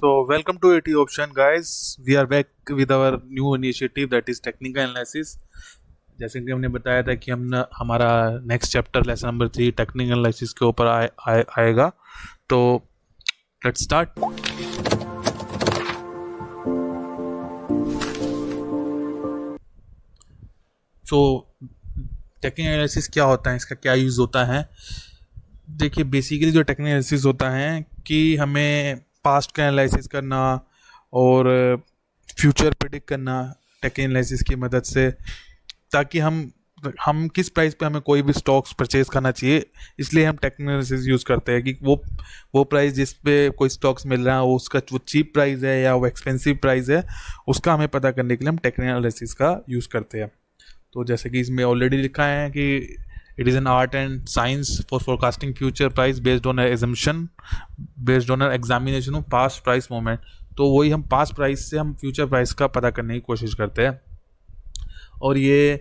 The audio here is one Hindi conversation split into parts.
So, welcome to AT Option, guys. We are back with our new initiative that is technical analysis. जैसे कि हमने बताया था कि हमारा next chapter lesson number 3 technical analysis के ऊपर आएगा. तो let's start. So technical analysis क्या होता है, इसका क्या यूज़ होता है. देखिए, बेसिकली जो टेक्निकल एनालिसिस होता है कि हमें पास्ट का एनालिसिस करना और फ्यूचर प्रिडिक्ट करना टेक्निकल एनालिसिस की मदद से, ताकि हम किस प्राइस पे हमें कोई भी स्टॉक्स परचेज करना चाहिए. इसलिए हम टेक्निकल एनालिसिस यूज़ करते हैं कि वो प्राइस जिस पे कोई स्टॉक्स मिल रहा है वो उसका वो चीप प्राइस है या वो एक्सपेंसिव प्राइस है, उसका हमें पता करने के लिए हम टेक्निकल एनालिसिस का यूज़ करते हैं. तो जैसे कि इसमें ऑलरेडी लिखा है कि it is an art and science for forecasting future price based on assumption based on examination of past price movement. तो वही हम पास्ट प्राइस से हम फ्यूचर प्राइस का पता करने की कोशिश करते हैं. और ये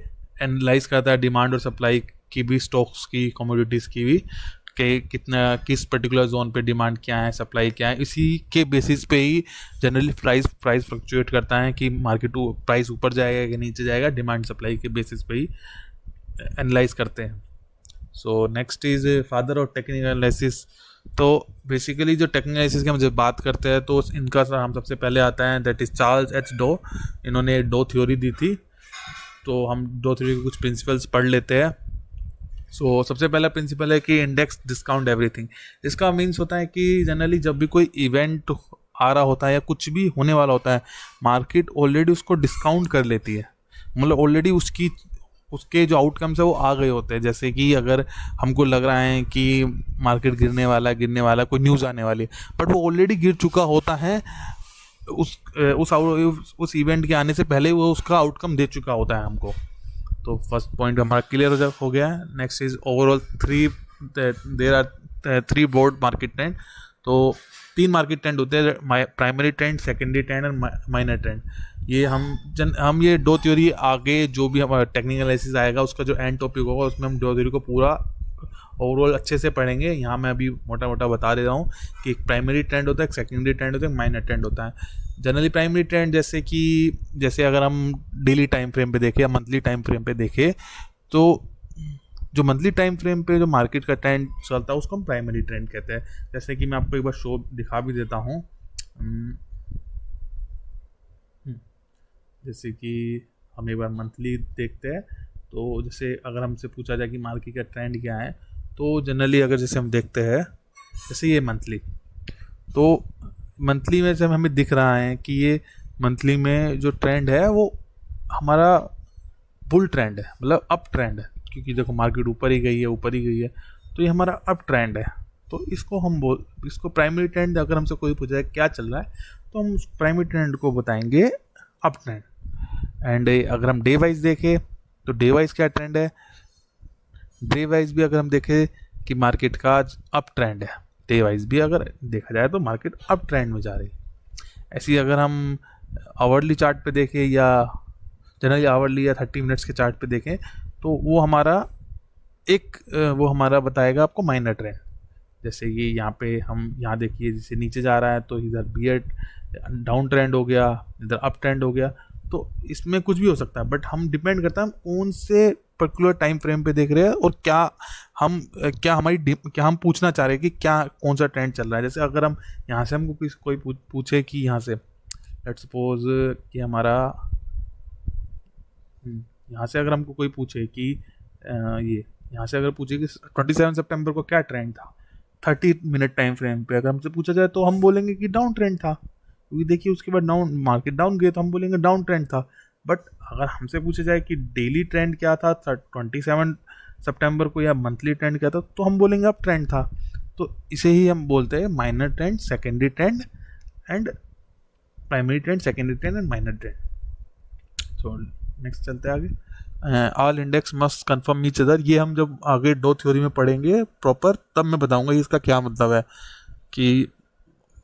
एनालाइज करता है डिमांड और सप्लाई की भी, स्टॉक्स की, कमोडिटीज़ की भी, कि कितना किस पर्टिकुलर जोन पे डिमांड क्या है, सप्लाई क्या है. इसी के बेसिस पे ही जनरली प्राइस फ्लक्चुएट करता है कि मार्केट प्राइस ऊपर जाएगा कि नीचे जाएगा. डिमांड सप्लाई के बेसिस पे ही एनालाइज करते हैं. So next is father of technical analysis. तो बेसिकली जो टेक्निकल एनालिसिस की हम जब बात करते हैं तो इनका हम सबसे पहले आता है that is Charles H Dow. इन्होंने डो थ्योरी दी थी. तो हम डो थ्योरी के कुछ प्रिंसिपल्स पढ़ लेते हैं. सो सबसे पहला प्रिंसिपल है कि इंडेक्स डिस्काउंट एवरीथिंग. इसका मीन्स होता है कि जनरली जब भी कोई इवेंट आ रहा होता है या कुछ भी होने वाला होता है, मार्केट ऑलरेडी उसको डिस्काउंट कर लेती है. मतलब ऑलरेडी उसके जो आउटकम्स है वो आ गए होते हैं. जैसे कि अगर हमको लग रहा है कि मार्केट गिरने वाला कोई न्यूज़ आने वाली है, बट वो ऑलरेडी गिर चुका होता है. उस इवेंट के आने से पहले वो उसका आउटकम दे चुका होता है हमको. तो फर्स्ट पॉइंट हमारा क्लियर हो गया है. Next is overall there are 3 broad market trend. तो 3 मार्केट ट्रेंड होते हैं, प्राइमरी ट्रेंड, सेकेंडरी ट्रेंड और माइनर ट्रेंड. ये हम ये डो थ्योरी आगे जो भी हमारा टेक्निकल एनालिसिस आएगा उसका जो एंड टॉपिक होगा उसमें हम डो थ्योरी को पूरा ओवरऑल अच्छे से पढ़ेंगे. यहाँ मैं अभी मोटा मोटा बता दे रहा हूँ कि एक प्राइमरी ट्रेंड होता है, एक सेकेंडरी ट्रेंड होता है, एक माइनर ट्रेंड होता है. जनरली प्राइमरी ट्रेंड जैसे अगर हम डेली टाइम फ्रेम पे देखें या मंथली टाइम फ्रेम पे देखें, तो जो मंथली टाइम फ्रेम पे जो मार्केट का ट्रेंड चलता है उसको हम प्राइमरी ट्रेंड कहते हैं. जैसे कि मैं आपको एक बार शो दिखा भी देता हूँ. जैसे कि हम एक बार मंथली देखते हैं. तो जैसे अगर हमसे पूछा जाए कि मार्केट का ट्रेंड क्या है, तो जनरली अगर जैसे हम देखते हैं, जैसे ये मंथली, तो मंथली में जब हमें दिख रहा है कि ये मंथली में जो ट्रेंड है वो हमारा बुल ट्रेंड है, मतलब अप ट्रेंड है. क्योंकि देखो मार्केट ऊपर ही गई है, तो ये हमारा अप ट्रेंड है. तो इसको प्राइमरी ट्रेंड अगर हमसे कोई पूछा है क्या चल रहा है, तो हम उस प्राइमरी ट्रेंड को बताएंगे अप ट्रेंड. एंड अगर हम डे वाइज देखें तो डे वाइज क्या ट्रेंड है, डे वाइज भी अगर हम देखें कि मार्केट का अप ट्रेंड है, डे वाइज भी अगर देखा जाए तो मार्केट अप ट्रेंड में जा रही है. ऐसी अगर हम आवरली चार्ट पे देखें या जनरली आवरली या 30 मिनट्स के चार्ट पे देखें, तो वो हमारा बताएगा आपको माइनर ट्रेंड. जैसे कि यहाँ देखिए, जैसे नीचे जा रहा है तो इधर बियर डाउन ट्रेंड हो गया, इधर अप ट्रेंड हो गया. तो इसमें कुछ भी हो सकता है, बट हम डिपेंड करता है हम कौन से पर्टिकुलर टाइम फ्रेम पे देख रहे हैं और क्या हम पूछना चाह रहे हैं कि कौन सा ट्रेंड चल रहा है. जैसे अगर हम यहाँ से हमको कोई पूछे कि यहाँ से लेट्स सपोज कि हमारा यहाँ से अगर हमको कोई पूछे कि यहाँ से अगर पूछे कि 27 सितंबर को क्या ट्रेंड था 30 मिनट टाइम फ्रेम पे, अगर हमसे पूछा जाए तो हम बोलेंगे कि डाउन ट्रेंड था. क्योंकि देखिए उसके बाद मार्केट डाउन गए तो हम बोलेंगे डाउन ट्रेंड था. बट अगर हमसे पूछा जाए कि डेली ट्रेंड क्या था 27 सितंबर को या मंथली ट्रेंड क्या था, तो हम बोलेंगे अप ट्रेंड था. तो इसे ही हम बोलते हैं minor trend, secondary trend and primary trend, secondary trend and minor trend. So next चलते हैं आगे. All index must confirm each other. ये हम जब आगे डो थ्योरी में पढ़ेंगे प्रॉपर, तब मैं बताऊंगा इसका क्या मतलब है कि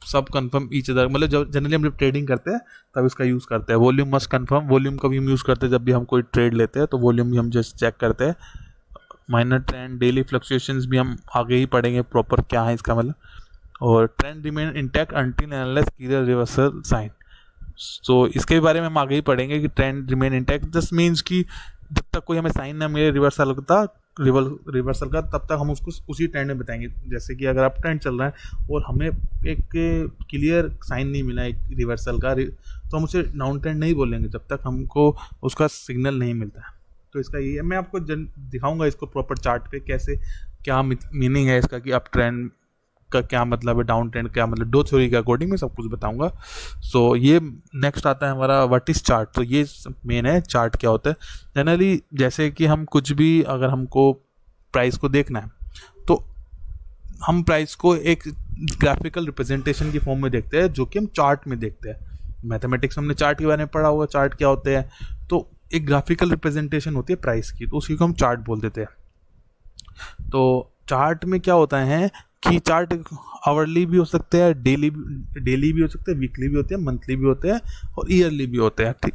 सब कन्फर्म ईच अदर. मतलब जब जनरली हम जब ट्रेडिंग करते हैं तब इसका यूज़ करते हैं. वॉल्यूम मस्ट कन्फर्म, वॉल्यूम का भी हम यूज़ करते हैं जब भी हम कोई ट्रेड लेते हैं, तो वॉल्यूम भी हम जस्ट चेक करते हैं. माइनर ट्रेंड, डेली फ्लक्चुएशंस भी हम आगे ही पढ़ेंगे प्रॉपर क्या है इसका मतलब. और trend remain intact until unless clear reversal sign. तो इसके बारे में हम आगे ही पढ़ेंगे कि trend remain intact just means कि जब तक कोई हमें साइन ना मिले रिवर्सल का, तब तक हम उसको उसी ट्रेंड में बताएंगे। जैसे कि अगर अप ट्रेंड चल रहा है और हमें एक क्लियर साइन नहीं मिला एक रिवर्सल का, तो हम उसे डाउन ट्रेंड नहीं बोलेंगे जब तक हमको उसका सिग्नल नहीं मिलता है। तो इसका ये है, मैं आपको दिखाऊंगा इसको प्रॉपर चार्ट पे कैसे, क्या मीनिंग है इसका कि अप ट्रेंड का क्या मतलब है, डाउन ट्रेंड क्या मतलब, डो थ्योरी के अकॉर्डिंग मैं सब कुछ बताऊंगा। सो ये नेक्स्ट आता है हमारा व्हाट इज चार्ट। तो ये मेन है चार्ट क्या होता है। जनरली जैसे कि हम कुछ भी, अगर हमको प्राइस को देखना है तो हम प्राइस को एक ग्राफिकल रिप्रेजेंटेशन की फॉर्म में देखते हैं, जो कि हम चार्ट में देखते हैं। मैथमेटिक्स में हमने चार्ट के बारे में पढ़ा हुआ, चार्ट क्या होते हैं। तो एक ग्राफिकल रिप्रेजेंटेशन होती है प्राइस की, तो उसी को हम चार्ट बोल देते हैं। तो चार्ट में क्या होता है कि चार्ट आवरली भी हो सकते हैं, डेली भी हो सकते हैं, वीकली भी होते हैं, मंथली भी होते हैं और ईयरली भी होते हैं। ठीक,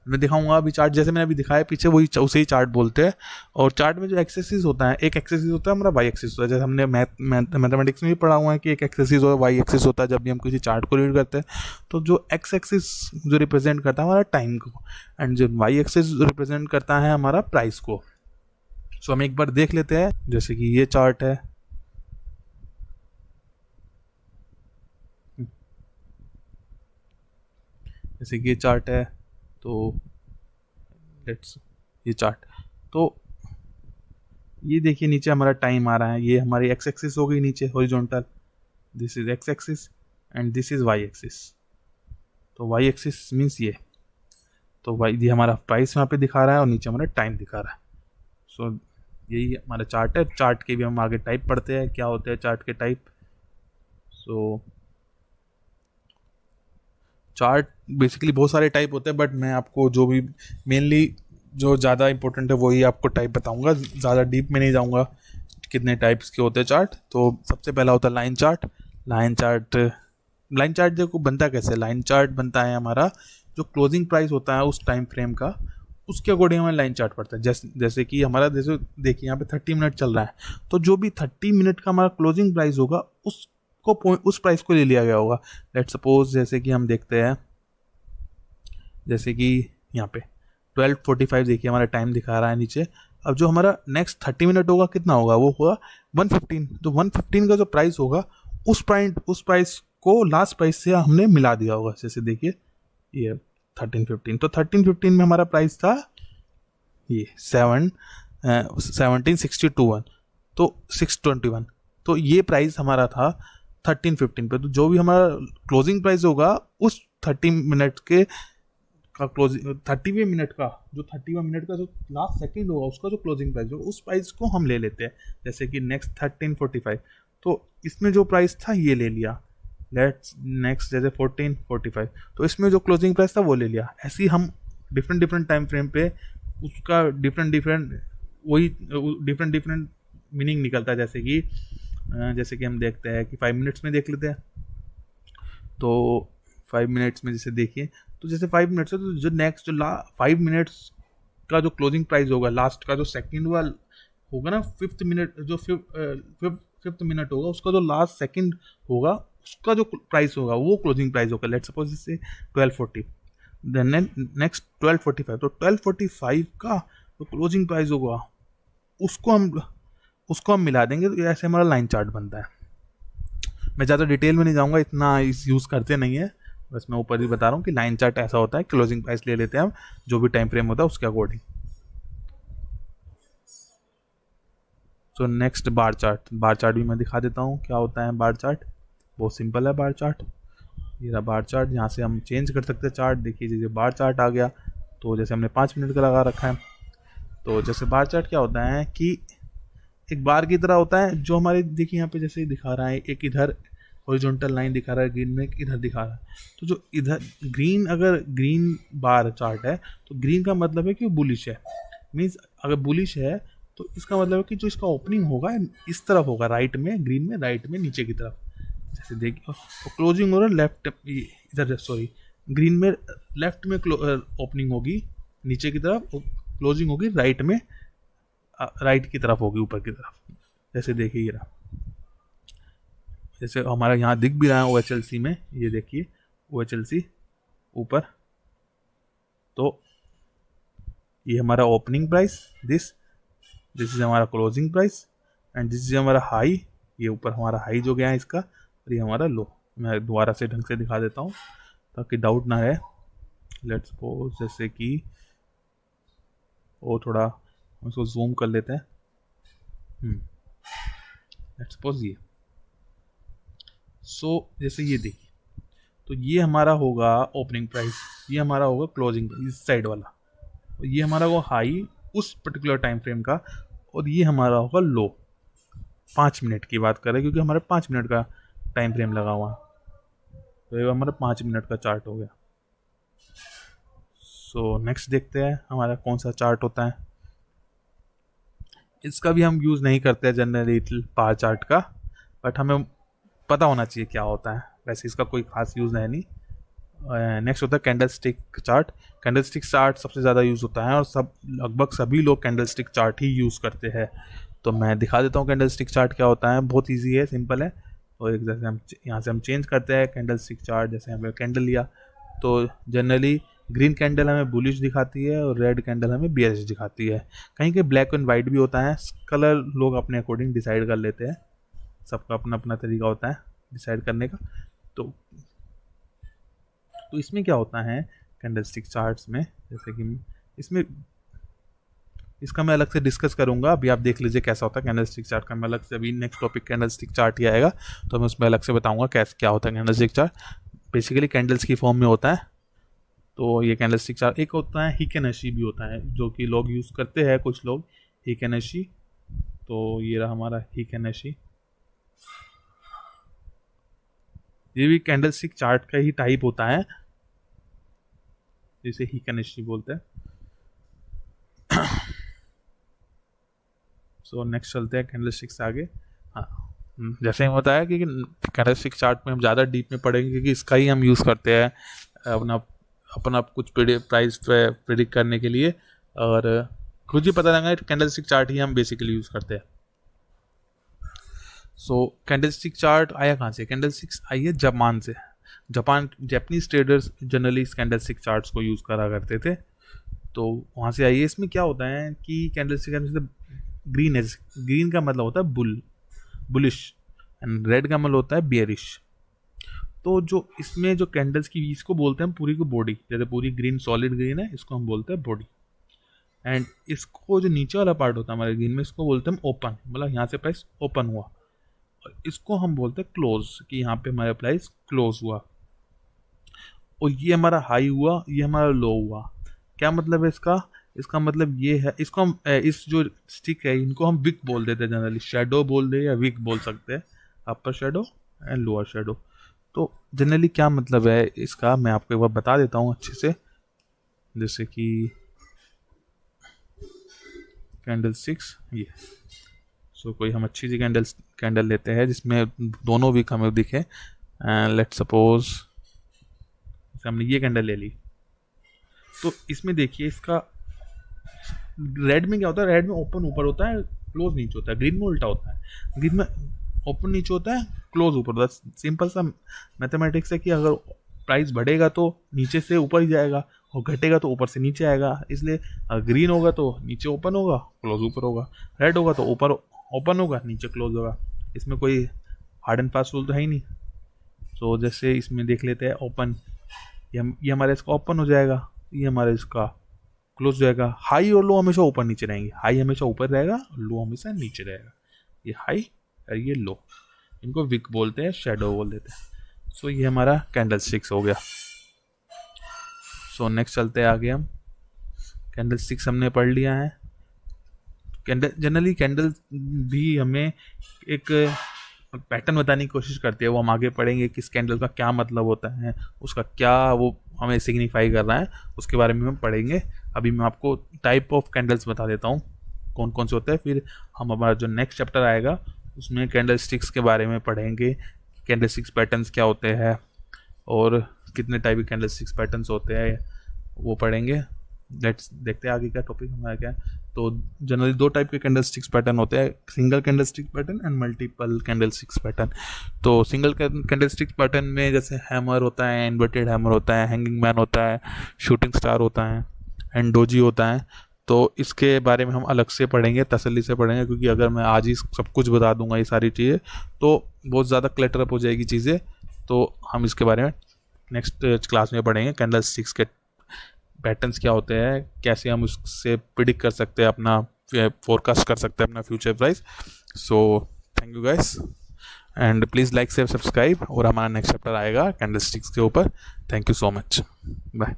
मैं दिखाऊंगा अभी चार्ट, जैसे मैंने अभी दिखाया पीछे, वही उसे ही चार्ट बोलते हैं। और चार्ट में जो एक्सेसिस होता है, एक एक्सेसिस होता है हमारा वाई एक्सिस होता है। जैसे हमने मैथमेटिक्स में भी पढ़ा हुआ है कि एक एक्सेसिस और वाई एक्सिस होता है जब भी हम किसी चार्ट को रीड करते हैं। तो जो एक्स एक्सिस जो रिप्रेजेंट करता है हमारा टाइम को, एंड जो वाई एक्सिस रिप्रेजेंट करता है हमारा प्राइस को। सो हम एक बार देख लेते हैं, जैसे कि ये चार्ट है, जैसे कि ये चार्ट है, तो लेट्स ये चार्ट, तो ये देखिए नीचे हमारा टाइम आ रहा है, ये हमारी एक्स एक्सिस हो गई नीचे horizontal, this is X axis and this is Y axis. तो वाई एक्सिस मीन्स ये, तो वाई ये हमारा प्राइस यहाँ पे दिखा रहा है और नीचे हमारा टाइम दिखा रहा है। सो यही हमारा चार्ट है। चार्ट के भी हम आगे टाइप पढ़ते हैं, क्या होते हैं चार्ट के टाइप। सो चार्ट बेसिकली बहुत सारे टाइप होते हैं, बट मैं आपको जो भी मेनली जो ज़्यादा इंपॉर्टेंट है वही आपको टाइप बताऊंगा, ज़्यादा डीप में नहीं जाऊंगा कितने टाइप्स के होते हैं चार्ट। तो सबसे पहला होता है लाइन चार्ट। लाइन चार्ट देखो बनता कैसे, लाइन चार्ट बनता है हमारा जो क्लोजिंग प्राइस होता है उस टाइम फ्रेम का, उसके अकॉर्डिंग हमें लाइन चार्ट पड़ता है। जैसे कि हमारा, जैसे देखिए यहाँ पे 30 मिनट चल रहा है, तो जो भी 30 मिनट का हमारा क्लोजिंग प्राइस होगा उस प्राइस को ले लिया गया होगा। लेट सपोज जैसे कि हम देखते हैं, जैसे कि यहाँ पे 12:45 देखिए हमारा टाइम दिखा रहा है नीचे। अब जो हमारा नेक्स्ट 30 मिनट होगा कितना होगा, वो होगा 115। तो 115 का जो प्राइस होगा उस प्राइस को लास्ट प्राइस से हमने मिला दिया होगा। जैसे देखिए ये 1315, तो 1315 में हमारा प्राइस था ये 1762, तो 621, तो ये प्राइस हमारा था 1315 पे। तो जो भी हमारा क्लोजिंग प्राइस होगा उस 30 मिनट के का क्लोजिंग 30वें मिनट का जो लास्ट सेकंड होगा उसका जो क्लोजिंग प्राइस होगा उस प्राइस को हम ले लेते हैं। जैसे कि नेक्स्ट 1345, तो इसमें जो प्राइस था ये ले लिया। लेट्स नेक्स्ट जैसे 1445, तो इसमें जो क्लोजिंग प्राइस था वो ले लिया। ऐसे ही हम डिफरेंट टाइम फ्रेम पे उसका डिफरेंट मीनिंग निकलता है। जैसे कि हम देखते हैं कि 5 मिनट्स में देख लेते हैं। तो 5 मिनट्स में जैसे देखिए, तो जैसे 5 मिनट्स है, तो जो नेक्स्ट जो 5 मिनट्स का जो क्लोजिंग प्राइस होगा लास्ट का जो सेकंड वाला होगा ना, फिफ्थ मिनट होगा, उसका जो लास्ट सेकंड होगा उसका जो प्राइस होगा वो क्लोजिंग प्राइस होगा। लेट्स सपोज जैसे 1240, देन नेक्स्ट 1245, तो 1245 का जो क्लोजिंग प्राइस होगा उसको हम मिला देंगे। तो ऐसे हमारा लाइन चार्ट बनता है। मैं ज़्यादा डिटेल में नहीं जाऊँगा, इतना इस यूज़ करते नहीं है, बस मैं ऊपर ही बता रहा हूँ कि लाइन चार्ट ऐसा होता है, क्लोजिंग प्राइस ले लेते हैं हम जो भी टाइम फ्रेम होता है उसके अकॉर्डिंग। तो नेक्स्ट बार चार्ट भी मैं दिखा देता हूँ क्या होता है बार चार्ट। बहुत सिंपल है बार चार्ट। ये रहा बार चार्ट, यहाँ से हम चेंज कर सकते हैं चार्ट। देखिए जैसे बार चार्ट आ गया, तो जैसे हमने 5 मिनट का लगा रखा है, तो जैसे बार चार्ट क्या होता है कि एक बार की तरह होता है। जो हमारे देखिए यहाँ पे जैसे दिखा रहा है, एक इधर हॉरिजॉन्टल लाइन दिखा रहा है ग्रीन में, इधर दिखा रहा है। तो जो इधर अगर ग्रीन बार चार्ट है तो ग्रीन का मतलब है कि वो बुलिश है। मीन्स अगर बुलिश है तो इसका मतलब है कि जो इसका ओपनिंग होगा इस तरफ होगा, राइट में, ग्रीन में राइट में नीचे की तरफ। जैसे देखिए तो क्लोजिंग हो रहा है लेफ्ट, इधर सॉरी ग्रीन में लेफ्ट में ओपनिंग होगी नीचे की तरफ, क्लोजिंग होगी राइट में, राइट की तरफ होगी ऊपर की तरफ। जैसे देखिए ये रहा, जैसे हमारा यहाँ दिख भी रहा है OHLC में, ये देखिए OHLC ऊपर, तो ये हमारा ओपनिंग प्राइस, दिस इज हमारा closing price, and this is हमारा हाई, ये ऊपर हमारा हाई जो गया है इसका, और ये हमारा लो। मैं दोबारा से ढंग से दिखा देता हूँ ताकि डाउट ना रहे। लेट्स सपोज जैसे कि वो थोड़ा हम इसको जूम कर लेते हैं। लेट्स सपोज ये जैसे ये देखिए, तो ये हमारा होगा ओपनिंग प्राइस, ये हमारा होगा क्लोजिंग प्राइस इस साइड वाला, ये हमारा वो हाई उस पर्टिकुलर टाइम फ्रेम का, और ये हमारा होगा लो। 5 मिनट की बात करें क्योंकि हमारे 5 मिनट का टाइम फ्रेम लगा हुआ, तो ये हमारा 5 मिनट का चार्ट हो गया। सो नेक्स्ट देखते हैं हमारा कौन सा चार्ट होता है। इसका भी हम यूज़ नहीं करते हैं जनरली बार चार्ट का, बट हमें पता होना चाहिए क्या होता है, वैसे इसका कोई खास यूज़ है नहीं। नेक्स्ट होता है candle stick chart. Candle stick chart सबसे ज़्यादा यूज़ होता है और लगभग सभी लोग कैंडल स्टिक चार्ट ही यूज़ करते हैं। तो मैं दिखा देता हूँ कैंडल स्टिक चार्ट क्या होता है। बहुत ईजी है, सिंपल है। और एक जैसे हम यहाँ से हम चेंज करते हैं कैंडल स्टिक चार्ट, जैसे हमें कैंडल लिया तो जनरली ग्रीन कैंडल हमें बुलिश दिखाती है और रेड कैंडल हमें बियरिश दिखाती है। कहीं कहीं ब्लैक एंड वाइट भी होता है, कलर लोग अपने अकॉर्डिंग डिसाइड कर लेते हैं, सबका अपना अपना तरीका होता है डिसाइड करने का। तो इसमें क्या होता है कैंडल स्टिक चार्ट्स में, जैसे कि इसमें इसका मैं अलग से डिस्कस करूंगा, अभी आप देख लीजिए कैसा होता है कैंडल स्टिक चार्ट का। मैं अलग से अभी next topic candlestick chart ही आएगा तो मैं उसमें अलग से बताऊंगा क्या होता है candle stick chart. Basically candles की फॉर्म में होता है। तो ये कैंडल स्टिक चार्ट एक होता है, हिकेनेशी भी होता है जो कि लोग यूज़ करते हैं, कुछ लोग हिकेनेशी। तो ये रहा हमारा हिकेनेशी, ये भी कैंडल स्टिक चार्ट का ही टाइप होता है जिसे हिकेनेशी बोलते हैं। सो नेक्स्ट चलते हैं कैंडल स्टिक से आगे। हाँ, जैसे हम बताया कि कैंडल स्टिक चार्ट में हम ज़्यादा डीप में पढ़ेंगे क्योंकि इसका ही हम यूज़ करते हैं अपना कुछ प्राइस प्रिडिक्ट करने के लिए, और कुछ भी पता लगा कैंडल स्टिक चार्ट ही हम बेसिकली यूज़ करते हैं। सो कैंडल स्टिक चार्ट आया कहाँ से? कैंडल स्टिक्स आई है जापान से। जापानीज ट्रेडर्स जनरली इस कैंडल स्टिक चार्ट्स को यूज़ करा करते थे, तो वहाँ से आई है। इसमें क्या होता है कि कैंडल स्टिक ग्रीन है, ग्रीन का मतलब होता है बुलिश, एंड रेड का मतलब होता है बियरिश। तो जो इसमें जो कैंडल्स की इसको बोलते हैं हम पूरी को बॉडी, जैसे पूरी ग्रीन सॉलिड ग्रीन है इसको हम बोलते हैं बॉडी, एंड इसको जो नीचे वाला पार्ट होता है हमारे ग्रीन में इसको बोलते हैं हम ओपन, मतलब यहाँ से प्राइस ओपन हुआ, और इसको हम बोलते हैं क्लोज, कि यहाँ पे हमारा प्राइस क्लोज हुआ, और ये हमारा हाई हुआ, ये हमारा लो हुआ। क्या मतलब है इसका मतलब ये है, इसको हम इस जो स्टिक है इनको हम विक बोल देते हैं, जनरली शेडो बोल दे या विक बोल सकते हैं, अपर शेडो एंड लोअर शेडो। तो जनरली क्या मतलब है इसका मैं आपको एक बार बता देता हूँ अच्छे से। जैसे कि कैंडल स्टिक्स ये, कोई हम अच्छी सी कैंडल लेते हैं जिसमें दोनों विक हमें दिखे। लेट सपोज हमने ये कैंडल ले ली, तो इसमें देखिए इसका रेड में क्या होता है, रेड में ओपन ऊपर होता है क्लोज नीचे होता है, ग्रीन में उल्टा होता है, ग्रीन में ओपन नीचे होता है क्लोज ऊपर होता है। सिंपल सा मैथमेटिक्स है कि अगर प्राइस बढ़ेगा तो नीचे से ऊपर ही जाएगा और घटेगा तो ऊपर से नीचे आएगा, इसलिए ग्रीन होगा तो नीचे ओपन होगा क्लोज ऊपर होगा, रेड होगा तो ऊपर ओपन होगा नीचे क्लोज होगा। इसमें कोई हार्ड एंड फास्ट रूल तो है ही नहीं। तो जैसे इसमें देख लेते हैं ओपन, ये हमारे इसका ओपन हो जाएगा, ये हमारे इसका क्लोज हो जाएगा। हाई और लो हमेशा ऊपर नीचे रहेंगे, हाई हमेशा ऊपर रहेगा, लो हमेशा नीचे रहेगा। ये हाई और ये लो, इनको विक बोलते हैं, शेडो बोल देते हैं। सो ये हमारा कैंडल स्टिक्स हो गया। सो नेक्स्ट चलते हैं आगे। हम कैंडल स्टिक्स हमने पढ़ लिया है। जनरली कैंडल भी हमें एक पैटर्न बताने की कोशिश करती है, वो हम आगे पढ़ेंगे किस कैंडल का क्या मतलब होता है, उसका क्या वो हमें सिग्निफाई कर रहा है, उसके बारे में हम पढ़ेंगे। अभी मैं आपको टाइप ऑफ कैंडल्स बता देता हूँ कौन कौन से होते हैं, फिर हम हमारा जो नेक्स्ट चैप्टर आएगा उसमें कैंडल स्टिक्स के बारे में पढ़ेंगे, कैंडल स्टिक्स पैटर्न्स क्या होते हैं और कितने टाइप के कैंडल स्टिक्स पैटर्न्स होते हैं वो पढ़ेंगे। लेट्स देखते हैं आगे का टॉपिक हमारा क्या है। तो जनरली दो टाइप के कैंडलस्टिक्स पैटर्न होते हैं, single candlestick pattern and multiple candlesticks pattern. तो सिंगल कैंडलस्टिक पैटर्न में जैसे हैमर होता है, इन्वर्टेड हैमर होता है, हैंगिंग मैन होता है, शूटिंग स्टार होता है एंड डोजी होता है। तो इसके बारे में हम अलग से पढ़ेंगे, तसल्ली से पढ़ेंगे, क्योंकि अगर मैं आज ही सब कुछ बता दूंगा ये सारी चीज़ें तो बहुत ज़्यादा क्लटर अप हो जाएगी चीज़ें। तो हम इसके बारे में नेक्स्ट क्लास में पढ़ेंगे, कैंडलस्टिक्स के पैटर्न्स क्या होते हैं, कैसे हम उससे प्रिडिक्ट कर सकते हैं, अपना फोरकास्ट कर सकते हैं अपना future price. So thank you guys and please like share subscribe, और हमारा नेक्स्ट चैप्टर आएगा कैंडलस्टिक्स के ऊपर। Thank you so much, bye.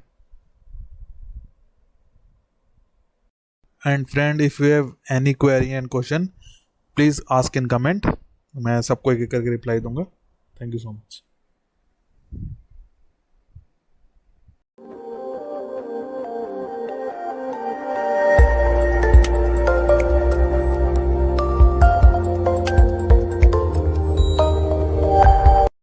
And friend, if you have any query and question please ask in comment, मैं सबको एक एक करके रिप्लाई दूंगा। Thank you so much.